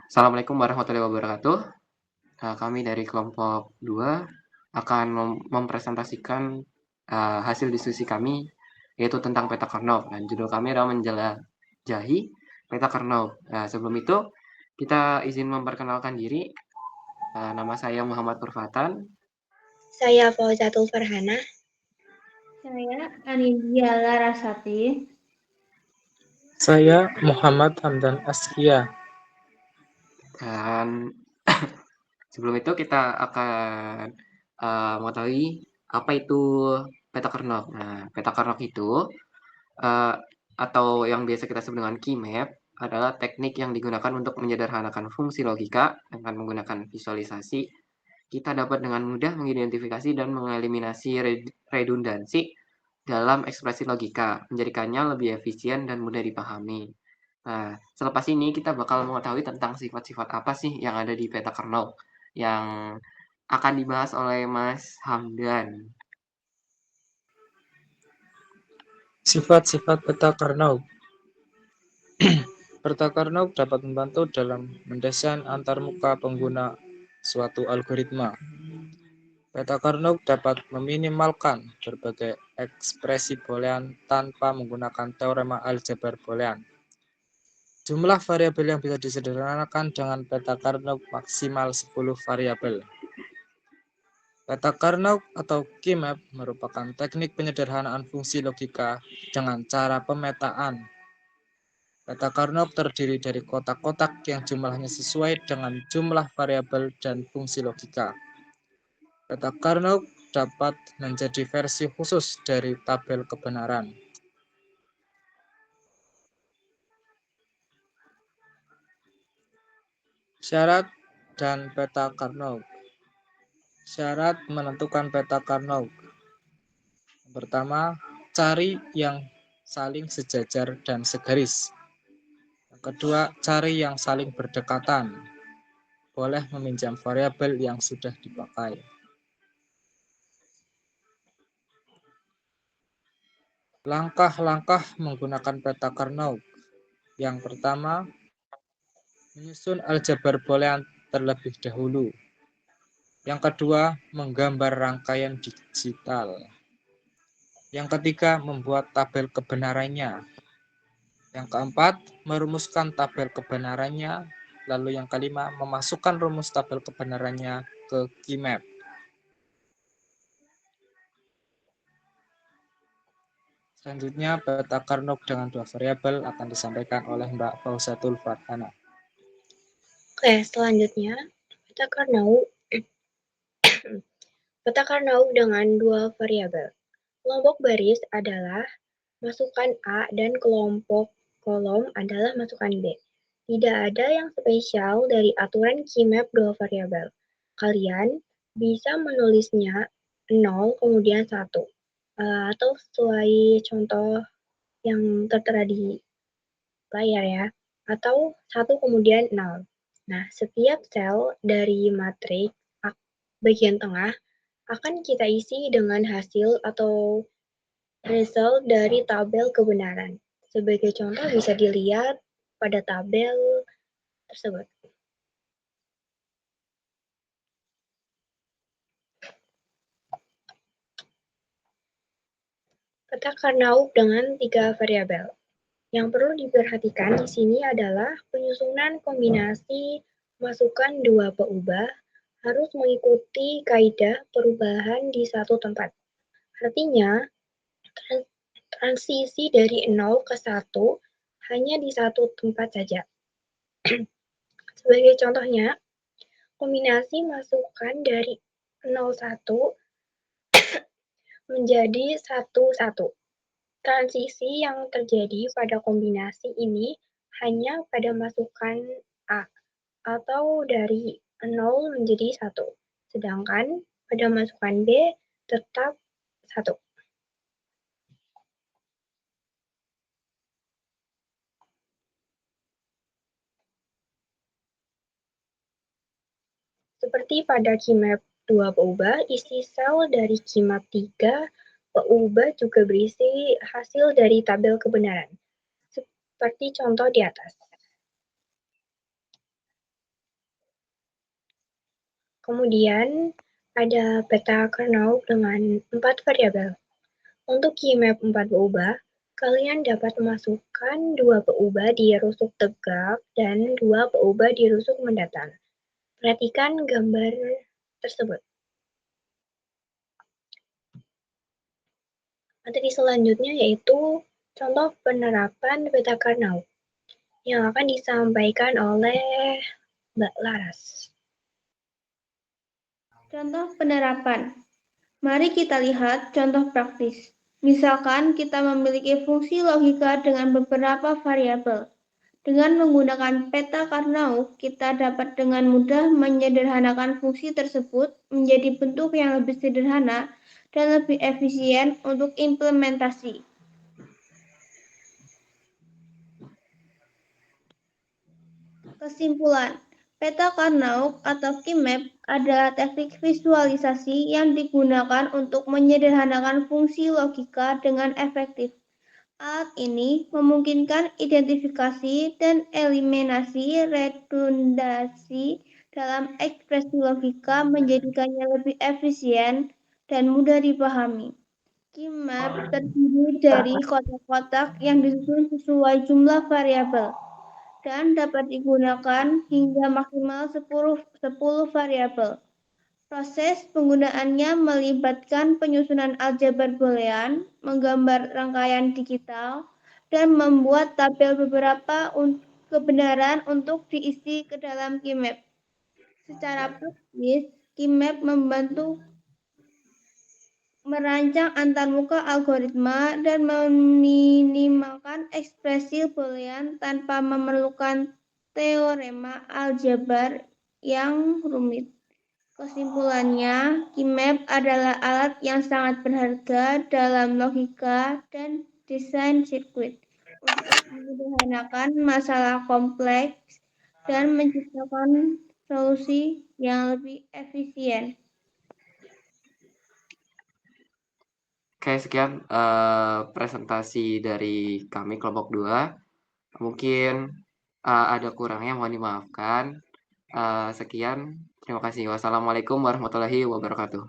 Assalamualaikum warahmatullahi wabarakatuh. Kami dari kelompok 2 akan mempresentasikan hasil diskusi kami, yaitu tentang peta Karnaug. Dan judul kami adalah menjelajahi peta Karnaug. Sebelum itu, kita izin memperkenalkan diri. Nama saya Muhammad Nurfatan. Saya Fauzatul Farhana. Saya Anidia Larasati. Saya Muhammad Hamdan Askia. Dan sebelum itu kita akan mengetahui apa itu peta Karnaug. Nah, peta Karnaug itu atau yang biasa kita sebut dengan key map adalah teknik yang digunakan untuk menyederhanakan fungsi logika dengan menggunakan visualisasi. Kita dapat dengan mudah mengidentifikasi dan mengeliminasi redundansi dalam ekspresi logika, menjadikannya lebih efisien dan mudah dipahami. Nah, selepas ini kita bakal mengetahui tentang sifat-sifat apa sih yang ada di peta Karnaug yang akan dibahas oleh Mas Hamdan. Sifat-sifat peta Karnaug. Peta Karnaug dapat membantu dalam mendesain antarmuka pengguna suatu algoritma. Peta Karnaug dapat meminimalkan berbagai ekspresi boolean tanpa menggunakan teorema aljabar boolean. Jumlah variabel yang bisa disederhanakan dengan peta Karnaug maksimal 10 variabel. Peta Karnaug atau key map merupakan teknik penyederhanaan fungsi logika dengan cara pemetaan. Peta Karnaug terdiri dari kotak-kotak yang jumlahnya sesuai dengan jumlah variabel dan fungsi logika. Peta Karnaug dapat menjadi versi khusus dari tabel kebenaran. Syarat dan peta Karnaug. Syarat menentukan peta Karnaug. Pertama, cari yang saling sejajar dan segaris. Yang kedua, cari yang saling berdekatan. Boleh meminjam variabel yang sudah dipakai. Langkah-langkah menggunakan peta Karnaug. Yang pertama, menyusun aljabar boolean terlebih dahulu. Yang kedua, menggambar rangkaian digital. Yang ketiga, membuat tabel kebenarannya. Yang keempat, merumuskan tabel kebenarannya. Lalu yang kelima, memasukkan rumus tabel kebenarannya ke key map. Selanjutnya, peta Karnaug dengan 2 variabel akan disampaikan oleh Mbak Fauzatul Farhana. Oke, selanjutnya peta Karnaug dengan 2 variabel. Kelompok baris adalah masukan A dan kelompok kolom adalah masukan B. Tidak ada yang spesial dari aturan key map 2 variabel. Kalian bisa menulisnya 0 kemudian 1 atau sesuai contoh yang tertera di layar ya, atau 1 kemudian 0. Nah, setiap sel dari matriks bagian tengah akan kita isi dengan hasil atau result dari tabel kebenaran. Sebagai contoh bisa dilihat pada tabel tersebut. Peta Karnaug dengan 3 variabel. Yang perlu diperhatikan di sini adalah penyusunan kombinasi masukan 2 peubah harus mengikuti kaidah perubahan di satu tempat. Artinya, transisi dari 0 ke 1 hanya di satu tempat saja. Sebagai contohnya, kombinasi masukan dari 01 menjadi 11. Transisi yang terjadi pada kombinasi ini hanya pada masukan A atau dari 0 menjadi 1, sedangkan pada masukan B tetap 1. Seperti pada key map 2 peubah, isi sel dari key map 3 peubah juga berisi hasil dari tabel kebenaran, seperti contoh di atas. Kemudian ada peta Karnaug dengan 4 variabel. Untuk keymap 4 peubah, kalian dapat memasukkan 2 peubah di rusuk tegak dan 2 peubah di rusuk mendatar. Perhatikan gambar tersebut. Materi selanjutnya yaitu contoh penerapan peta Karnaug yang akan disampaikan oleh Mbak Laras. Contoh penerapan. Mari kita lihat contoh praktis. Misalkan kita memiliki fungsi logika dengan beberapa variabel. Dengan menggunakan peta Karnaug, kita dapat dengan mudah menyederhanakan fungsi tersebut menjadi bentuk yang lebih sederhana dan lebih efisien untuk implementasi. Kesimpulan, peta Karnaug atau keymap adalah teknik visualisasi yang digunakan untuk menyederhanakan fungsi logika dengan efektif. Alat ini memungkinkan identifikasi dan eliminasi redundasi dalam ekspresi logika, menjadikannya lebih efisien dan mudah dipahami. Keymap terdiri dari kotak-kotak yang disusun sesuai jumlah variabel dan dapat digunakan hingga maksimal 10 variabel. Proses penggunaannya melibatkan penyusunan aljabar boolean, menggambar rangkaian digital, dan membuat tabel beberapa kebenaran untuk diisi ke dalam keymap. Secara praktis, keymap membantu merancang antarmuka algoritma dan meminimalkan ekspresi boolean tanpa memerlukan teorema aljabar yang rumit. Kesimpulannya, keymap adalah alat yang sangat berharga dalam logika dan desain sirkuit untuk menyederhanakan masalah kompleks dan menciptakan solusi yang lebih efisien. Oke, sekian presentasi dari kami kelompok 2. Mungkin ada kurangnya, mohon dimaafkan. Sekian, terima kasih. Wassalamualaikum warahmatullahi wabarakatuh.